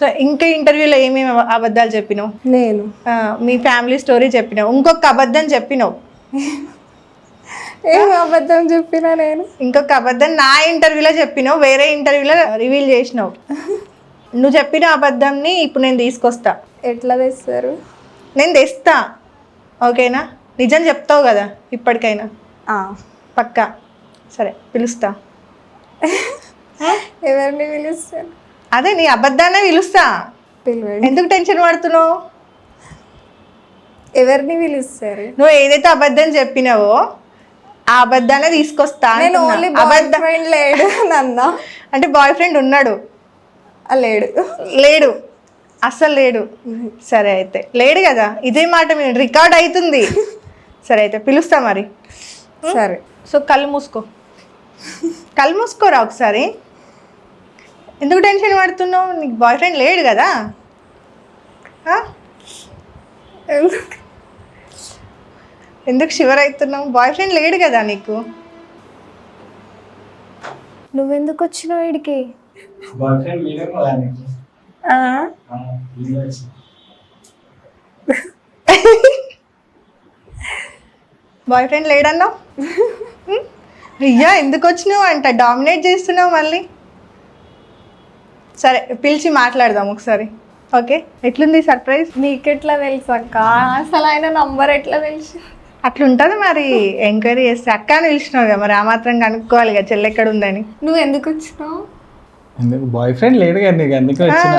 So ఇంకా ఇంటర్వ్యూలో ఏమేమి అబద్ధాలు చెప్పినావు? నేను మీ ఫ్యామిలీ స్టోరీ చెప్పినావు, ఇంకొక అబద్ధం చెప్పినావు. ఏం అబద్ధం చెప్పినా నేను? ఇంకొక అబద్ధం నా ఇంటర్వ్యూలో చెప్పినావు, వేరే ఇంటర్వ్యూలో రివీల్ చేసినావు. నువ్వు చెప్పిన అబద్ధంని ఇప్పుడు నేను తీసుకొస్తా. ఎట్లా తెస్తారు? నేను తెస్తా, ఓకేనా? నిజం చెప్తావు కదా ఇప్పటికైనా? పక్కా. సరే పిలుస్తా. ఎవరిని పిలుస్తారు? అదే నీ అబద్ధాన్ని పిలుస్తా. పిలవండి. ఎందుకు టెన్షన్ పడుతున్నావు? ఎవరిని పిలుస్తారు? నువ్వు ఏదైతే అబద్ధం చెప్పినావో ఆ అబద్ధాన్ని తీసుకొస్తా. నేను ఓన్లీ బాయ్ ఫ్రెండ్ లేడు నన్న. అంటే బాయ్ ఫ్రెండ్ ఉన్నాడు? లేడు. లేడు, అస్సలు లేడు. సరే అయితే లేడు కదా, ఇదే మాట మీద రికార్డ్ అవుతుంది. సరే అయితే పిలుస్తా మరి. సరే. సో కళ్ళు మూసుకో, కళ్ళు మూసుకోరా ఒకసారి. ఎందుకు టెన్షన్ పడుతున్నావు? నీకు బాయ్ ఫ్రెండ్ లేడు కదా? ఎందుకు షివర్ అవుతున్నావు? బాయ్ ఫ్రెండ్ లేడు కదా నీకు? నువ్వెందుకు వచ్చినావు ఇడికి? Boy friend లేడన్నావు. రియా ఎందుకు వచ్చినావు అంట, డామినేట్ చేస్తున్నావు మళ్ళీ. సరే పిలిచి మాట్లాడదాం ఒకసారి, ఓకే? ఎట్లుంది సర్ప్రైజ్? నీకెట్లా తెలుసు అక్క? అసలు ఆయన నంబర్ ఎట్లా తెలుసు? అట్లుంటుంది మరి, ఎంక్వైరీ చేస్తే. అక్క అని పిలిచినావు కదా, మరి ఆ మాత్రం కనుక్కోవాలి కదా చెల్లె ఎక్కడ ఉందని. నువ్వు ఎందుకు వచ్చినావు? ఎందుకు బాయ్ ఫ్రెండ్ లేడు కదా నీకు, అందుకే వచ్చిన.